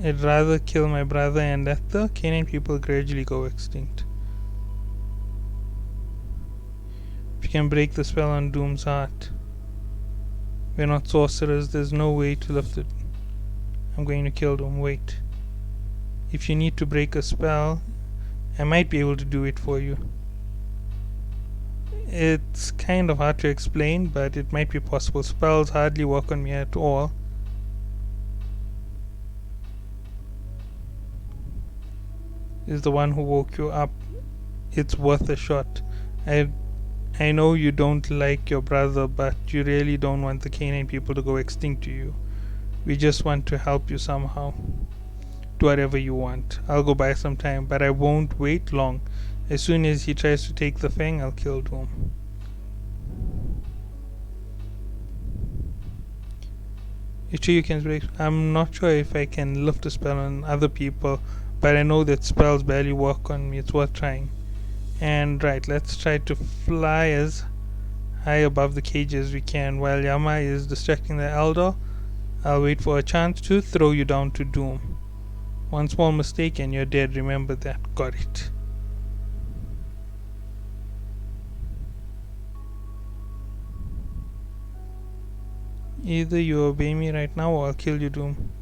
I'd rather kill my brother and let the canine people gradually go extinct. If you can break the spell on Doom's heart. We're not sorcerers, there's no way to lift it. I'm going to kill Doom, wait. If you need to break a spell, I might be able to do it for you. It's kind of hard to explain, but it might be possible. Spells hardly work on me at all. Is the one who woke you up. It's worth a shot. I know you don't like your brother, but you really don't want the canine people to go extinct to you. We just want to help you somehow. Do whatever you want. I'll go buy some time, but I won't wait long. As soon as he tries to take the Fang, I'll kill Doom. You sure you can break? I'm not sure if I can lift a spell on other people, but I know that spells barely work on me. It's worth trying. And right, let's try to fly as high above the cage as we can. While Yama is distracting the Elder, I'll wait for a chance to throw you down to Doom. One small mistake and you're dead, remember that. Got it. Either you obey me right now or I'll kill you, Doom.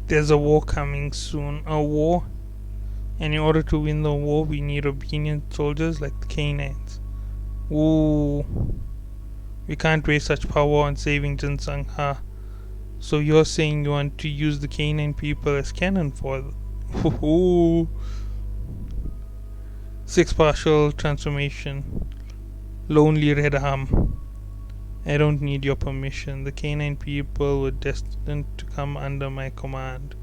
There's a war coming soon. A war. And in order to win the war, we need obedient soldiers like the canines. Ooh. We can't waste such power on saving Jinsung Ha. So you're saying you want to use the canine people as cannon for Ooh. 6 partial transformation. Lonely Red Arm. I don't need your permission. The canine people were destined to come under my command.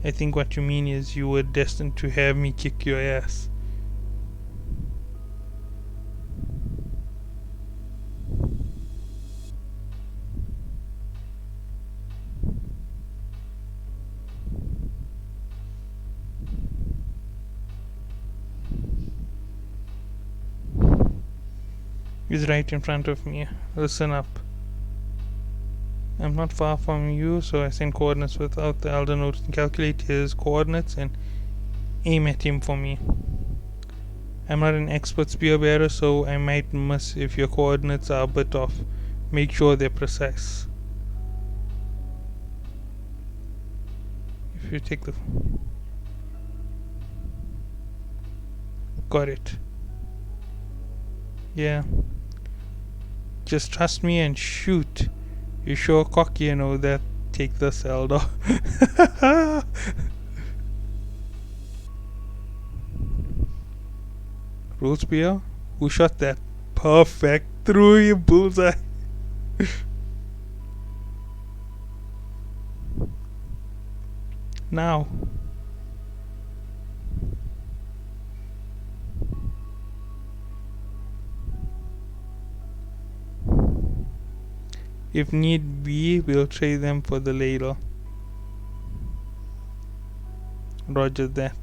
I think what you mean is you were destined to have me kick your ass. He's right in front of me. Listen up. I'm not far from you, so I send coordinates without the Elder Note and calculate his coordinates and aim at him for me. I'm not an expert spear bearer, so I might miss if your coordinates are a bit off. Make sure they're precise. If you take the... Got it. Yeah. Just trust me and shoot. You're sure cocky and all that. Take this, Elder. Rule spear? Who shot that? Perfect. Through your bullseye. Now. If need be, we'll trade them for the ladle. Roger that.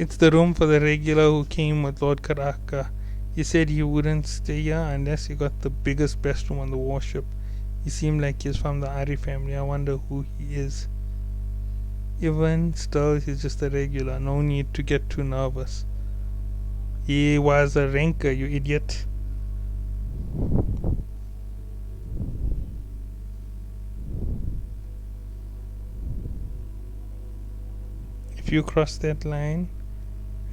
It's the room for the regular who came with Lord Karaka. He said he wouldn't stay here unless he got the biggest best room on the warship. He seemed like he's from the Ari family. I wonder who he is. Even still, he's just a regular. No need to get too nervous. He was a ranker, you idiot. If you cross that line,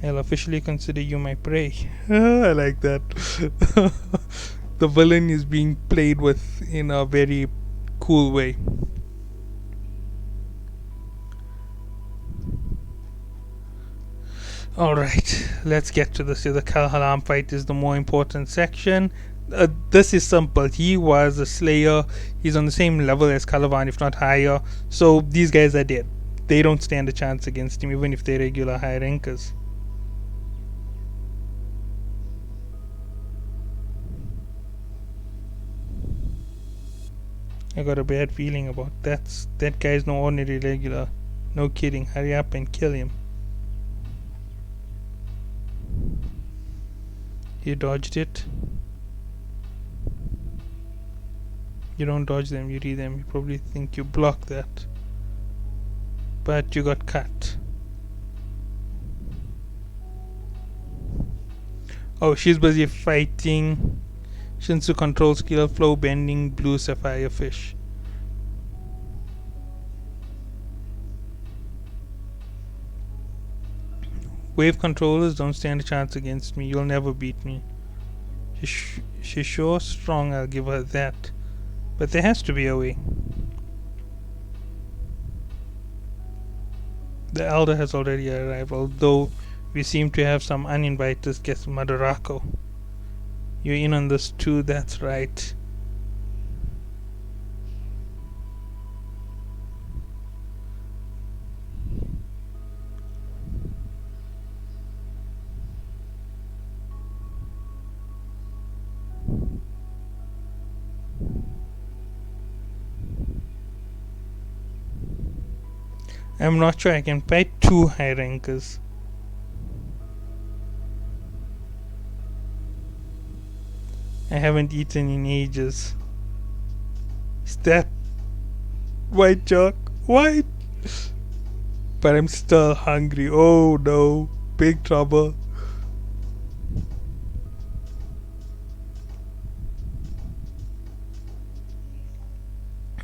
I'll officially consider you my prey. I like that. The villain is being played with in a very cool way. Alright, let's get to this. The Kal-Halam fight is the more important section. This is simple. He was a slayer. He's on the same level as Calavan, if not higher. So these guys are dead. They don't stand a chance against him, even if they're regular high rankers. I got a bad feeling about that guy's no ordinary regular. No kidding. Hurry up and kill him. You dodged it. You don't dodge them, you read them. You probably think you blocked that. But you got cut. Oh, she's busy fighting. Shinsu control skill, flow bending, blue sapphire fish. Wave controllers don't stand a chance against me. You'll never beat me. She's sure strong, I'll give her that. But there has to be a way. The Elder has already arrived, although we seem to have some uninvited guests. Madarako. You're in on this too, that's right. I'm not sure I can fight two high rankers. I haven't eaten in ages. Is that white chalk? White? But I'm still hungry. Oh no. Big trouble.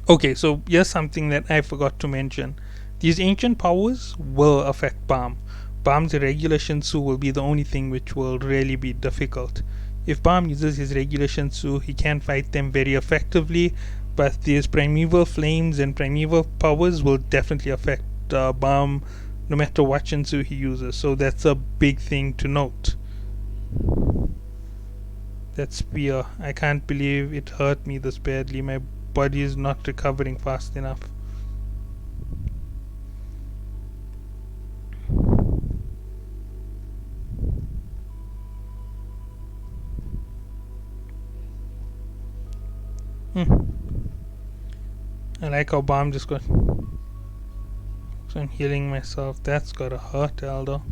Okay, so here's something that I forgot to mention. These ancient powers will affect Balm. Balm's regular Shinsu will be the only thing which will really be difficult. If Balm uses his regular Shinsu, he can fight them very effectively, but these primeval flames and primeval powers will definitely affect Balm no matter what Shinsu he uses, so that's a big thing to note. That spear, I can't believe it hurt me this badly. My body is not recovering fast enough. I like how Balm just got. So I'm healing myself. That's gotta hurt, Aldo.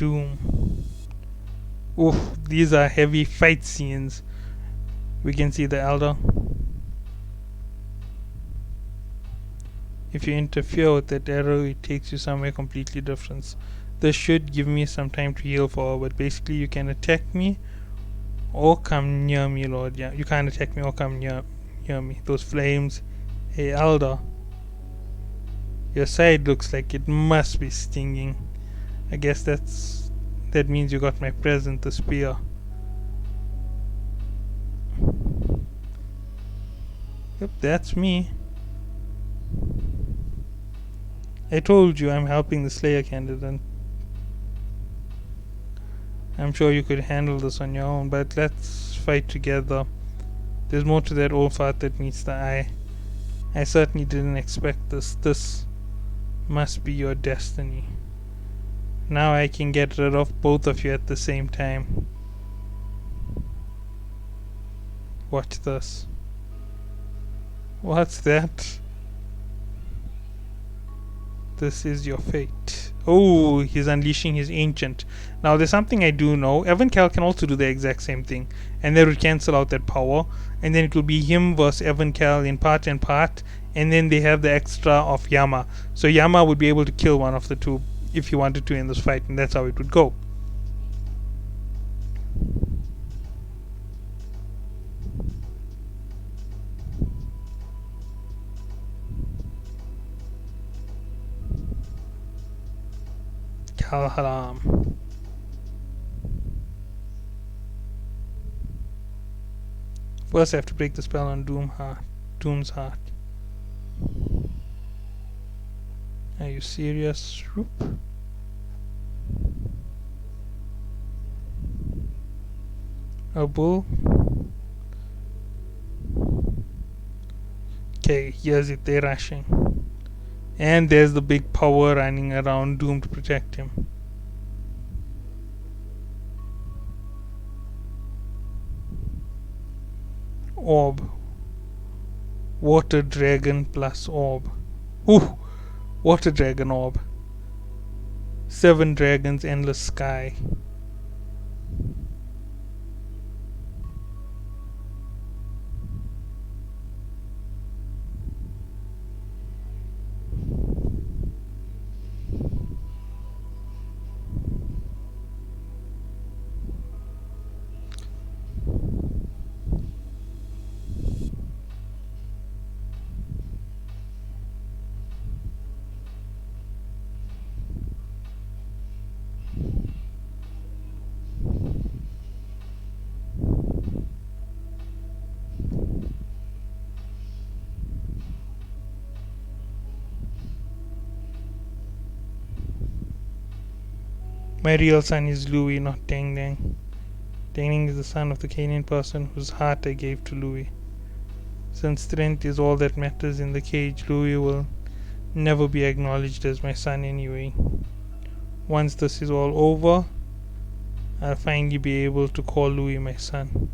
Doom. Oof, these are heavy fight scenes. We can see the Elder. If you interfere with that arrow, it takes you somewhere completely different. This should give me some time to heal for, but basically you can attack me or come near me, Lord. Yeah, you can't attack me or come near me. Those flames. Hey, Elder. Your side looks like it must be stinging. I guess that means you got my present, the spear. Yep, that's me. I told you I'm helping the Slayer candidate. I'm sure you could handle this on your own, but let's fight together. There's more to that old fart that meets the eye. I certainly didn't expect this. This must be your destiny. Now I can get rid of both of you at the same time. Watch this. What's that? This is your fate. Oh, he's unleashing his ancient. Now there's something I do know. Evan-Cal can also do the exact same thing. And that would cancel out that power. And then it will be him versus Evan-Cal in part and part. And then they have the extra of Yama. So Yama would be able to kill one of the two if he wanted to in this fight. And that's how it would go. Kal-Haram. First I have to break the spell on Doom's heart. Are you serious? Whoop. A bull? Okay, here's it, they're rushing. And there's the big power running around Doom to protect him. Orb. Water dragon plus orb. Ooh! Water dragon orb. 7 dragons, endless sky. My real son is Louis, not Dang Dang. Dang Dang is the son of the Canadian person whose heart I gave to Louis. Since strength is all that matters in the cage, Louis will never be acknowledged as my son anyway. Once this is all over, I'll finally be able to call Louis my son.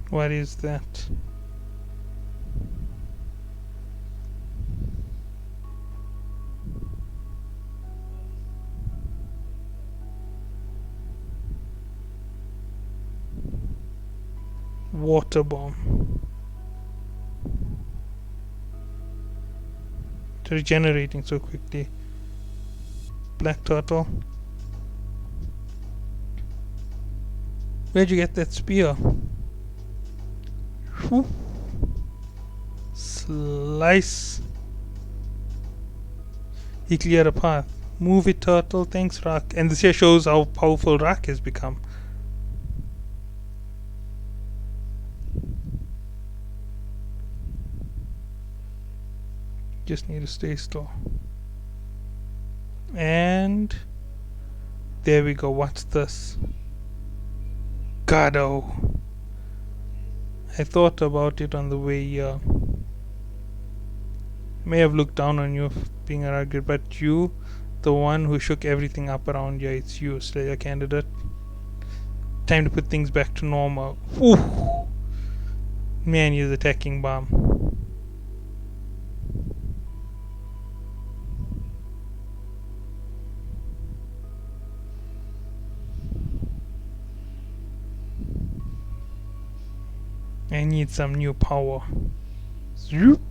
What is that? Water bomb. It's regenerating so quickly. Black turtle. Where'd you get that spear? Whew. Slice. He cleared a path. Move it, turtle. Thanks, Rock. And this here shows how powerful Rock has become. Just need to stay still. And there we go. What's this? Gado. I thought about it on the way here. May have looked down on you being a rugged, but you, the one who shook everything up around you, it's you, Slayer candidate. Time to put things back to normal. Ooh. Man, he's attacking bomb. I need some new power. Zoop.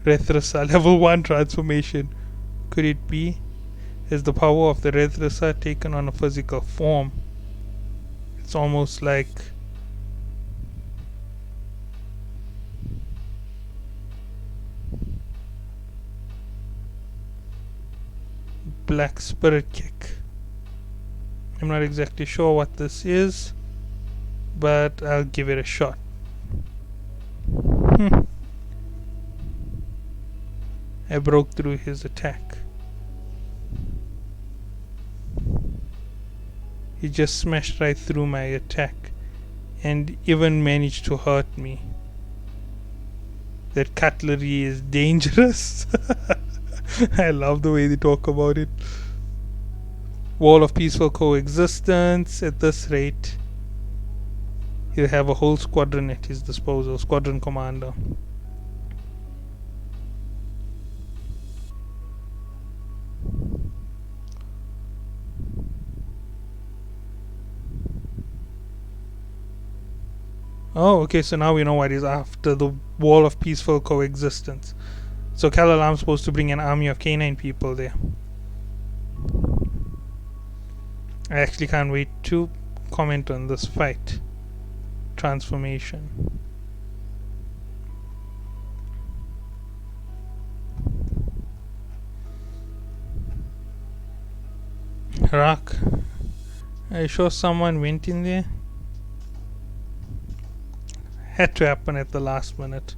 Rethrasa level 1 transformation. Could it be? Has the power of the Rethrasa taken on a physical form? It's almost like Black Spirit Kick. I'm not exactly sure what this is, but I'll give it a shot. I broke through his attack. He just smashed right through my attack and even managed to hurt me. That cutlery is dangerous. I love the way they talk about it. Wall of peaceful coexistence. At this rate, he'll have a whole squadron at his disposal. Squadron commander. Oh, okay, so now we know what is after the Wall of Peaceful Coexistence. So Kalalam's supposed to bring an army of canine people there. I actually can't wait to comment on this fight. Transformation. Rock. Are you sure someone went in there? Had to happen at the last minute.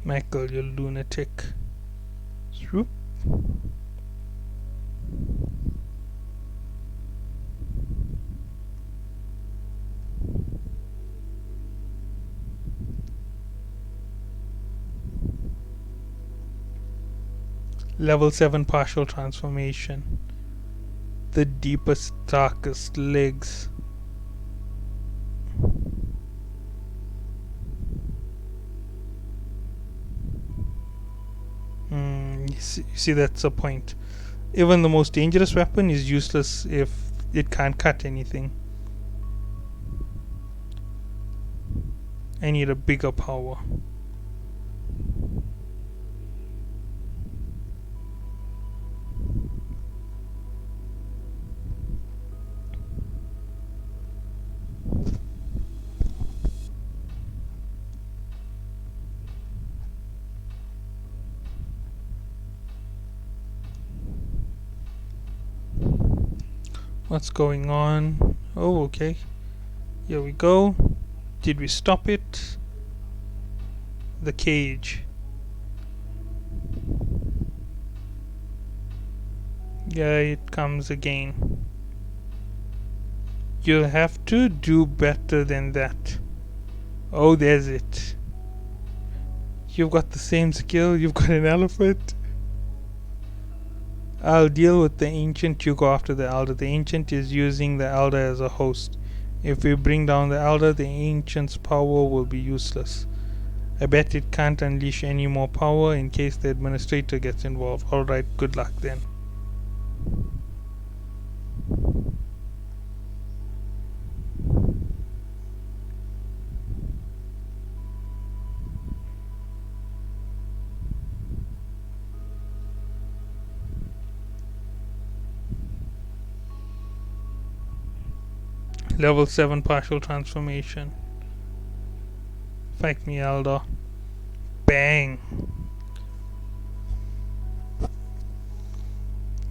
Michael, you lunatic. Swoop. Level 7 partial transformation. The deepest, darkest legs. You see, that's a point. Even the most dangerous weapon is useless if it can't cut anything. I need a bigger power. What's going on? Oh, okay. Here we go. Did we stop it? The cage. Yeah, it comes again. You'll have to do better than that. Oh, there's it. You've got the same skill. You've got an elephant. I'll deal with the ancient. You go after the elder. The ancient is using the elder as a host. If we bring down the elder, the ancient's power will be useless. I bet it can't unleash any more power in case the administrator gets involved. Alright, good luck then. Level 7 partial transformation. Fight me, Elder. Bang!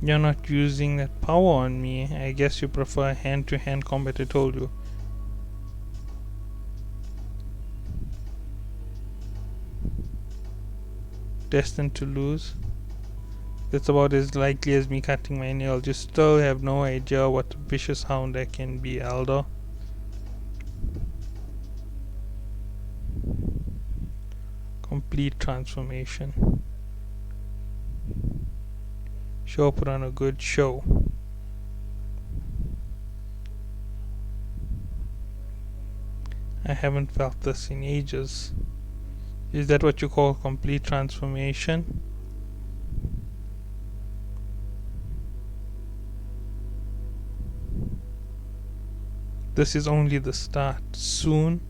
You're not using that power on me. I guess you prefer hand-to-hand combat, I told you. destined to lose. That's about as likely as me cutting my nail. Just still have no idea what vicious hound I can be, Elder. Complete transformation. Sure, put on a good show. I haven't felt this in ages. Is that what you call complete transformation? This is only the start. Soon,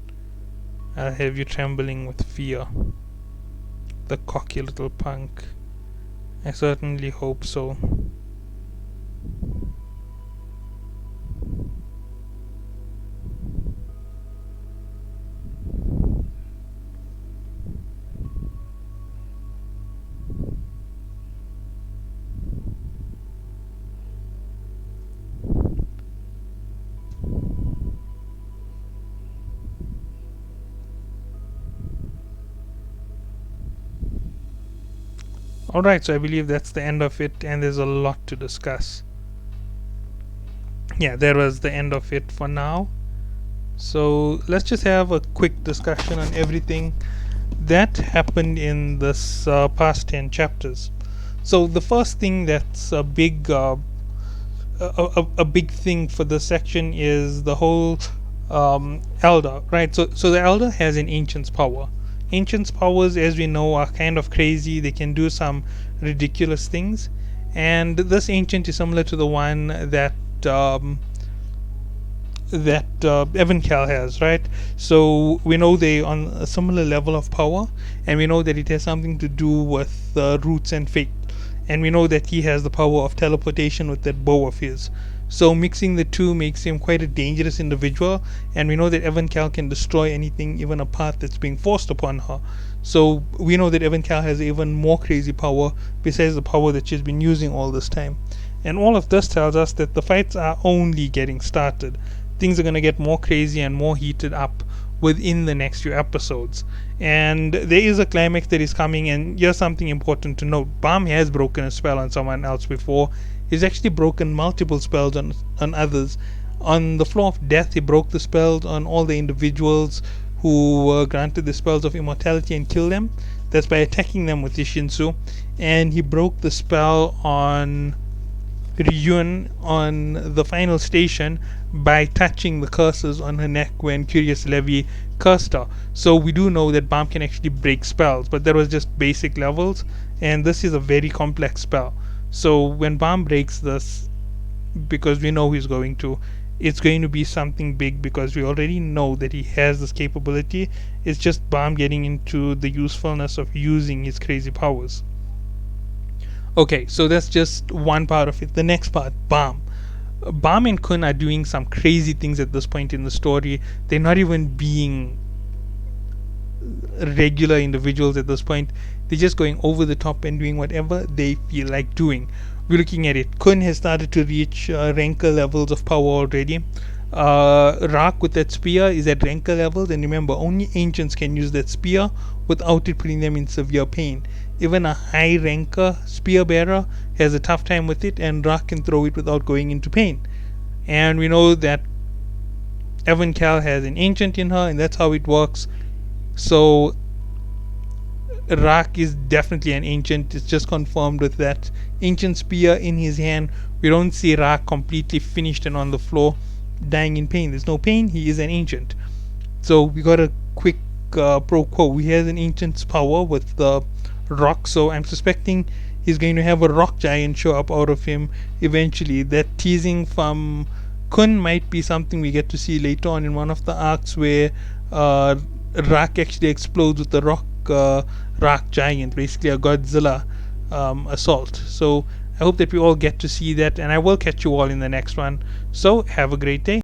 I'll have you trembling with fear. The cocky little punk. I certainly hope so. Alright, so I believe that's the end of it, and there's a lot to discuss. Yeah, that was the end of it for now. So let's just have a quick discussion on everything that happened in this past 10 chapters. So the first thing that's a big big thing for this section is the whole Elder, right? So the Elder has an Ancient's power. Ancient's powers, as we know, are kind of crazy. They can do some ridiculous things, and this Ancient is similar to the one that Evankhell has, right? So we know they on a similar level of power, and we know that it has something to do with roots and fate, and we know that he has the power of teleportation with that bow of his. So mixing the two makes him quite a dangerous individual, and we know that Evankhell can destroy anything, even a path that's being forced upon her. So we know that Evankhell has even more crazy power besides the power that she's been using all this time. And all of this tells us that the fights are only getting started. Things are going to get more crazy and more heated up within the next few episodes. And there is a climax that is coming, and here's something important to note. Bam has broken a spell on someone else before. He's actually broken multiple spells on others. On the Floor of Death, he broke the spells on all the individuals who were granted the spells of immortality and killed them. That's by attacking them with Ishinsu. And he broke the spell on Ryun on the final station by touching the curses on her neck when Curious Levy cursed her. So we do know that Bam can actually break spells, but that was just basic levels, and this is a very complex spell. So when Bam breaks this, because we know he's going to, it's going to be something big, because we already know that he has this capability. It's just Bam getting into the usefulness of using his crazy powers. Okay, so that's just one part of it. The next part, Bam and Khun are doing some crazy things at this point in the story. They're not even being regular individuals at this point. They're just going over the top and doing whatever they feel like doing. We're looking at it. Khun has started to reach Rancor levels of power already. Rak with that spear is at Rancor levels, and remember, only Ancients can use that spear without it putting them in severe pain. Even a high Rancor spear bearer has a tough time with it, and Rak can throw it without going into pain. And we know that Evankhell has an Ancient in her, and that's how it works. So Rak is definitely an Ancient. It's just confirmed with that Ancient spear in his hand. We don't see Rak completely finished and on the floor dying in pain. There's no pain. He is an Ancient. So we got a quick pro quo. He has an Ancient's power with the rock, so I'm suspecting he's going to have a rock giant show up out of him eventually. That teasing from Khun might be something we get to see later on in one of the arcs, where Rak actually explodes with the rock giant, basically a Godzilla assault. So I hope that we all get to see that, and I will catch you all in the next one. So have a great day.